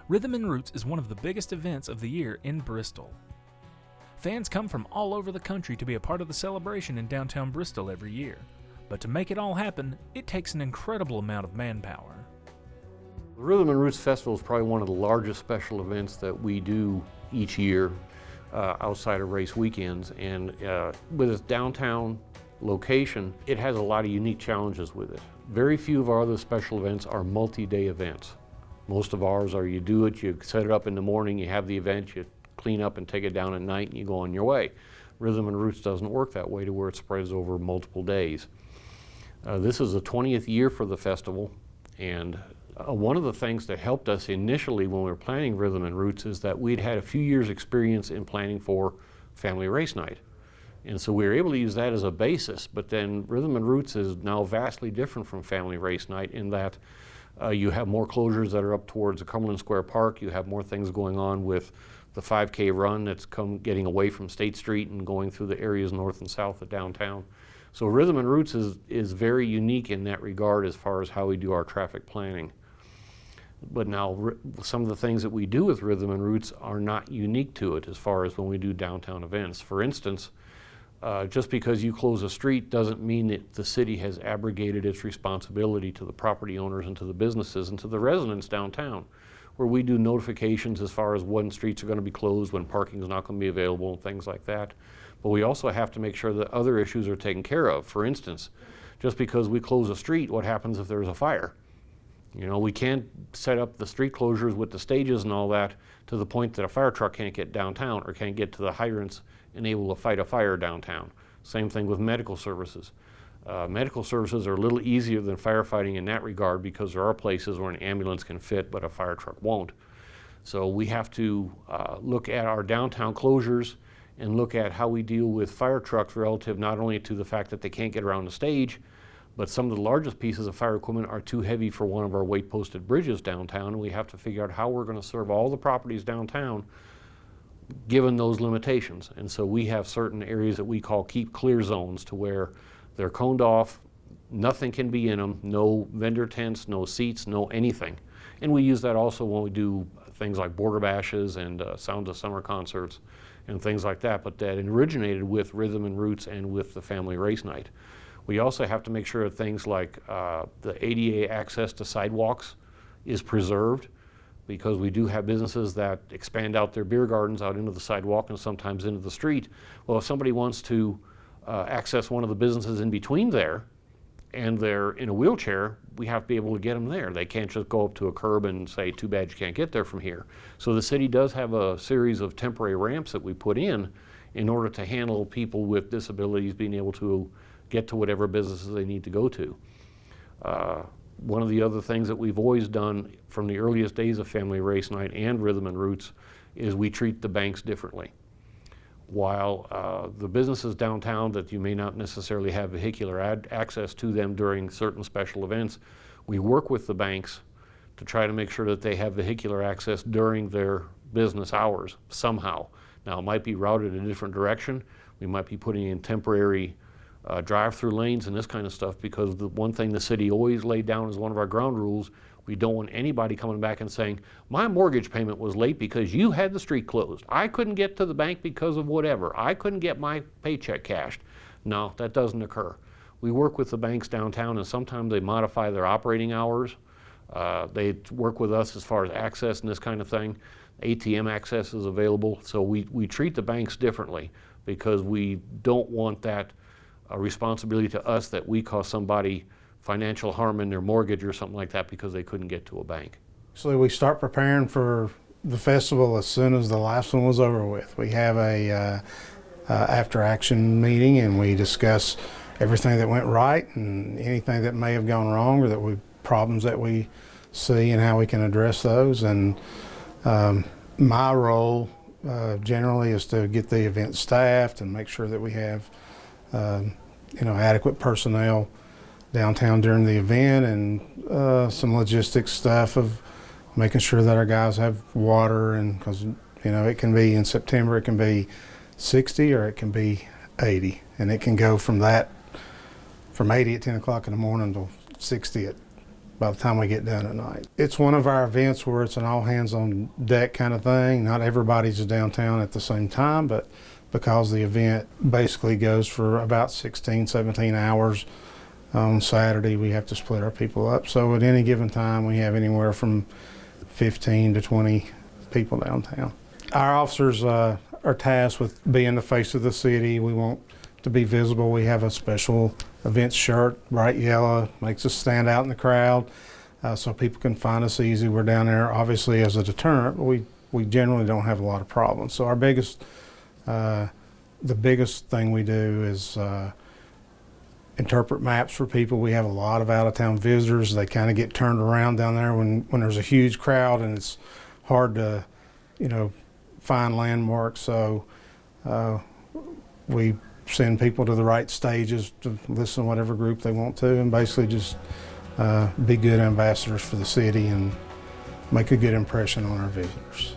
Rhythm and Roots is one of the biggest events of the year in Bristol. Fans come from all over the country to be a part of the celebration in downtown Bristol every year. But to make it all happen, it takes an incredible amount of manpower. The Rhythm and Roots Festival is probably one of the largest special events that we do each year outside of race weekends. And with its downtown location, it has a lot of unique challenges with it. Very few of our other special events are multi-day events. Most of ours are you do it, you set it up in the morning, you have the event, you clean up and take it down at night and you go on your way. Rhythm and Roots doesn't work that way to where it spreads over multiple days. This is the 20th year for the festival, and one of the things that helped us initially when we were planning Rhythm and Roots is that we'd had a few years experience in planning for Family Race Night. And so we were able to use that as a basis, but then Rhythm and Roots is now vastly different from Family Race Night in that you have more closures that are up towards the Cumberland Square Park. You have more things going on with the 5K run that's getting away from State Street and going through the areas north and south of downtown. So Rhythm and Roots is very unique in that regard as far as how we do our traffic planning. But now some of the things that we do with Rhythm and Roots are not unique to it as far as when we do downtown events. For instance, just because you close a street doesn't mean that the city has abrogated its responsibility to the property owners and to the businesses and to the residents downtown, where we do notifications as far as when streets are going to be closed, when parking is not going to be available, and things like that. But we also have to make sure that other issues are taken care of. For instance, just because we close a street, what happens if there's a fire? You know, we can't set up the street closures with the stages and all that to the point that a fire truck can't get downtown or can't get to the hydrants and able to fight a fire downtown. Same thing with medical services. Medical services are a little easier than firefighting in that regard because there are places where an ambulance can fit but a fire truck won't. So we have to look at our downtown closures and look at how we deal with fire trucks relative not only to the fact that they can't get around the stage, but some of the largest pieces of fire equipment are too heavy for one of our weight-posted bridges downtown, and we have to figure out how we're going to serve all the properties downtown given those limitations. And so we have certain areas that we call keep clear zones to where they're coned off, nothing can be in them, no vendor tents, no seats, no anything. And we use that also when we do things like border bashes and Sounds of Summer concerts and things like that, but that originated with Rhythm and Roots and with the Family Race Night. We also have to make sure that things like the ADA access to sidewalks is preserved, because we do have businesses that expand out their beer gardens out into the sidewalk and sometimes into the street. Well, if somebody wants to access one of the businesses in between there and they're in a wheelchair, we have to be able to get them there. They can't just go up to a curb and say, too bad you can't get there from here. So the city does have a series of temporary ramps that we put in order to handle people with disabilities being able to get to whatever businesses they need to go to. One of the other things that we've always done from the earliest days of Family Race Night and Rhythm and Roots is we treat the banks differently. While the businesses downtown that you may not necessarily have vehicular access to them during certain special events, we work with the banks to try to make sure that they have vehicular access during their business hours somehow. Now, it might be routed in a different direction. We might be putting in temporary drive-through lanes and this kind of stuff, because the one thing the city always laid down as one of our ground rules, we don't want anybody coming back and saying, my mortgage payment was late because you had the street closed. I couldn't get to the bank because of whatever. I couldn't get my paycheck cashed. No, that doesn't occur. We work with the banks downtown, and sometimes they modify their operating hours. They work with us as far as access and this kind of thing. ATM access is available. So we treat the banks differently because we don't want that responsibility to us that we cause somebody financial harm in their mortgage or something like that because they couldn't get to a bank. So we start preparing for the festival as soon as the last one was over with. We have a after action meeting and we discuss everything that went right and anything that may have gone wrong or problems that we see and how we can address those. And my role generally is to get the event staffed and make sure that we have adequate personnel downtown during the event, and some logistics stuff of making sure that our guys have water, and because it can be in September, it can be 60 or it can be 80, and it can go from 80 at 10 o'clock in the morning to 60 at by the time we get done at night. It's one of our events where it's an all hands on deck kind of thing. Not everybody's downtown at the same time, but because the event basically goes for about 16, 17 hours on Saturday, we have to split our people up. So at any given time, we have anywhere from 15 to 20 people downtown. Our officers are tasked with being the face of the city. We want to be visible. We have a special events shirt, bright yellow, makes us stand out in the crowd so people can find us easy. We're down there obviously as a deterrent, but we generally don't have a lot of problems. So our the biggest thing we do is interpret maps for people. We have a lot of out-of-town visitors. They kind of get turned around down there when there's a huge crowd and it's hard to, find landmarks. So we send people to the right stages to listen to whatever group they want to, and basically just be good ambassadors for the city and make a good impression on our visitors.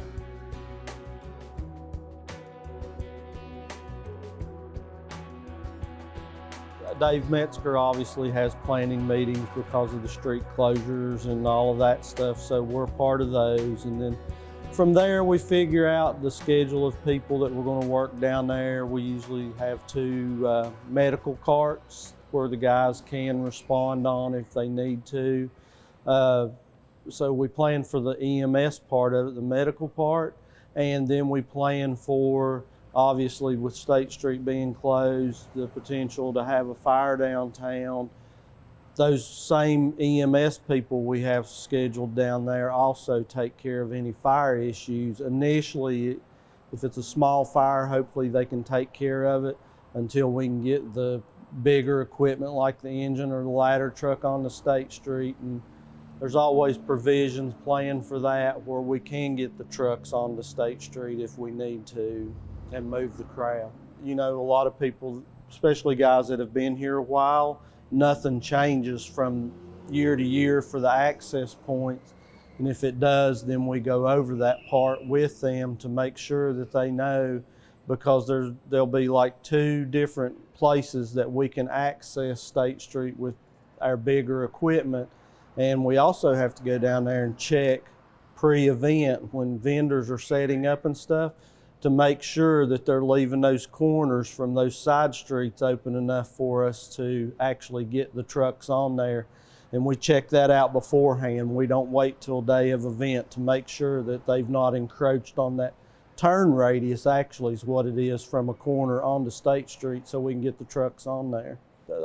Dave Metzger obviously has planning meetings because of the street closures and all of that stuff, so we're part of those. And then from there, we figure out the schedule of people that we're going to work down there. We usually have 2 medical carts where the guys can respond on if they need to. So we plan for the EMS part of it, the medical part, and then we plan for, obviously with State Street being closed, the potential to have a fire downtown. Those same EMS people we have scheduled down there also take care of any fire issues. Initially, if it's a small fire, hopefully they can take care of it until we can get the bigger equipment like the engine or the ladder truck on the State Street. And there's always provisions planned for that where we can get the trucks on the State Street if we need to and move the crowd. A lot of people, especially guys that have been here a while, nothing changes from year to year for the access points. And if it does, then we go over that part with them to make sure that they know, because there'll be like 2 different places that we can access State Street with our bigger equipment. And we also have to go down there and check pre-event when vendors are setting up and stuff, to make sure that they're leaving those corners from those side streets open enough for us to actually get the trucks on there. And we check that out beforehand. We don't wait till day of event to make sure that they've not encroached on that turn radius, actually is what it is, from a corner onto State Street, so we can get the trucks on there.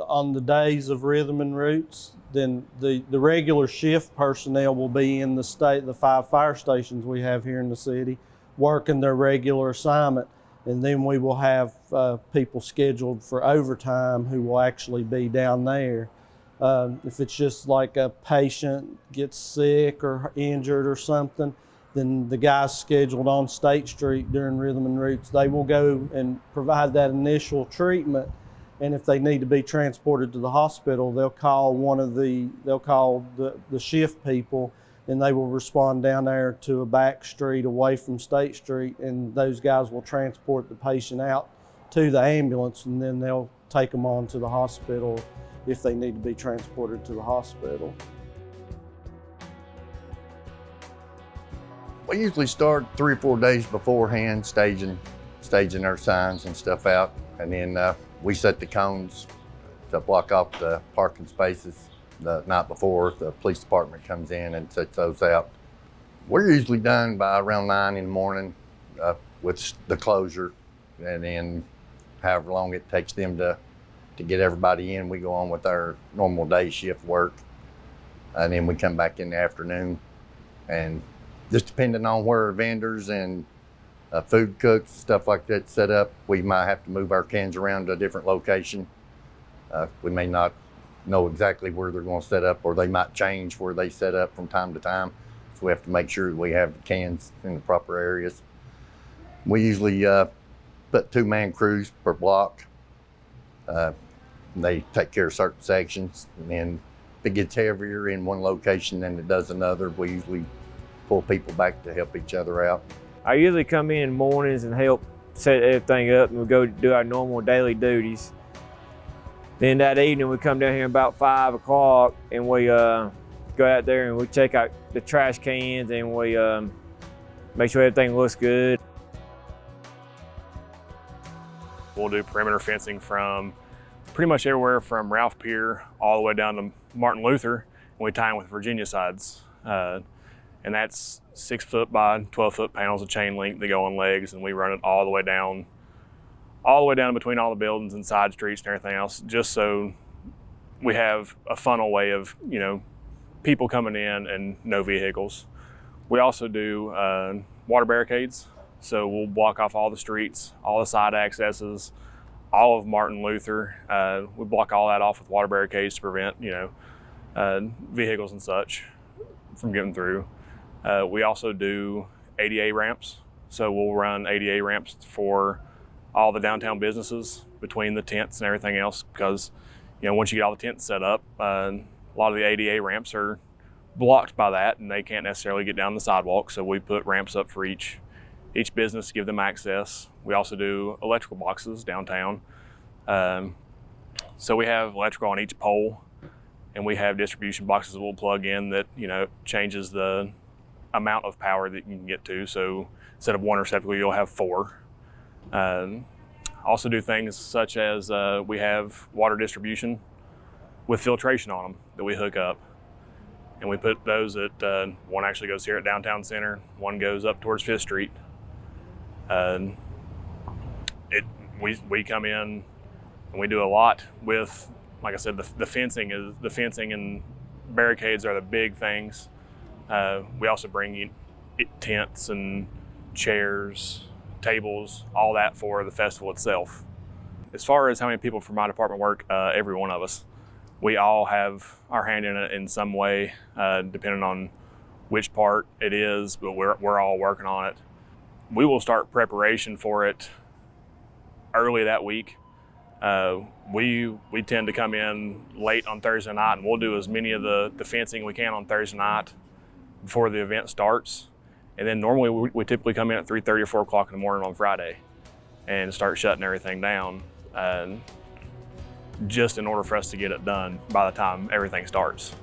On the days of Rhythm and Roots, then the regular shift personnel will be in the 5 fire stations we have here in the city, working their regular assignment. And then we will have people scheduled for overtime who will actually be down there. If it's just like a patient gets sick or injured or something, then the guys scheduled on State Street during Rhythm and Roots, they will go and provide that initial treatment. And if they need to be transported to the hospital, they'll call the shift people, and they will respond down there to a back street away from State Street, and those guys will transport the patient out to the ambulance, and then they'll take them on to the hospital if they need to be transported to the hospital. We usually start 3 or 4 days beforehand staging our signs and stuff out, and then we set the cones to block off the parking spaces the night before. The police department comes in and sets those out. We're usually done by around 9 in the morning with the closure, and then however long it takes them to get everybody in, we go on with our normal day shift work, and then we come back in the afternoon. And just depending on where vendors and food cooks, stuff like that set up, we might have to move our cans around to a different location. We may not know exactly where they're going to set up, or they might change where they set up from time to time. So we have to make sure that we have the cans in the proper areas. We usually put 2-man crews per block. They take care of certain sections, and then if it gets heavier in one location than it does another, we usually pull people back to help each other out. I usually come in mornings and help set everything up, and we go do our normal daily duties. Then that evening we come down here about 5 o'clock, and we go out there and we check out the trash cans and we make sure everything looks good. We'll do perimeter fencing from pretty much everywhere from Ralph Pier all the way down to Martin Luther, and we tie in with Virginia sides. And that's 6-foot by 12-foot panels of chain link that go on legs, and we run it all the way down between all the buildings and side streets and everything else, just so we have a funnel way of, you know, people coming in and no vehicles. We also do water barricades, so we'll block off all the streets, all the side accesses, all of Martin Luther. We block all that off with water barricades to prevent, you know, vehicles and such from getting through. We also do ADA ramps, so we'll run ADA ramps for all the downtown businesses between the tents and everything else, because, you know, once you get all the tents set up, a lot of the ADA ramps are blocked by that and they can't necessarily get down the sidewalk, so we put ramps up for each business to give them access. We also do electrical boxes downtown. So we have electrical on each pole, and we have distribution boxes that we'll plug in that, you know, changes the amount of power that you can get to. So instead of one receptacle, you'll have 4. Also do things such as we have water distribution with filtration on them that we hook up. And we put those at, one actually goes here at Downtown Center, one goes up towards 5th Street. We come in and we do a lot with, like I said, the fencing and barricades are the big things. We also bring in tents and chairs, tables, all that for the festival itself. As far as how many people from my department work, every one of us. We all have our hand in it in some way, depending on which part it is, but we're all working on it. We will start preparation for it early that week. We tend to come in late on Thursday night, and we'll do as many of the fencing we can on Thursday night before the event starts. And then normally we typically come in at 3:30 or 4 o'clock in the morning on Friday and start shutting everything down, just in order for us to get it done by the time everything starts.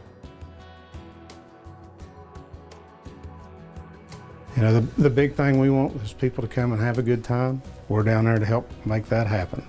You know, the big thing we want is people to come and have a good time. We're down there to help make that happen.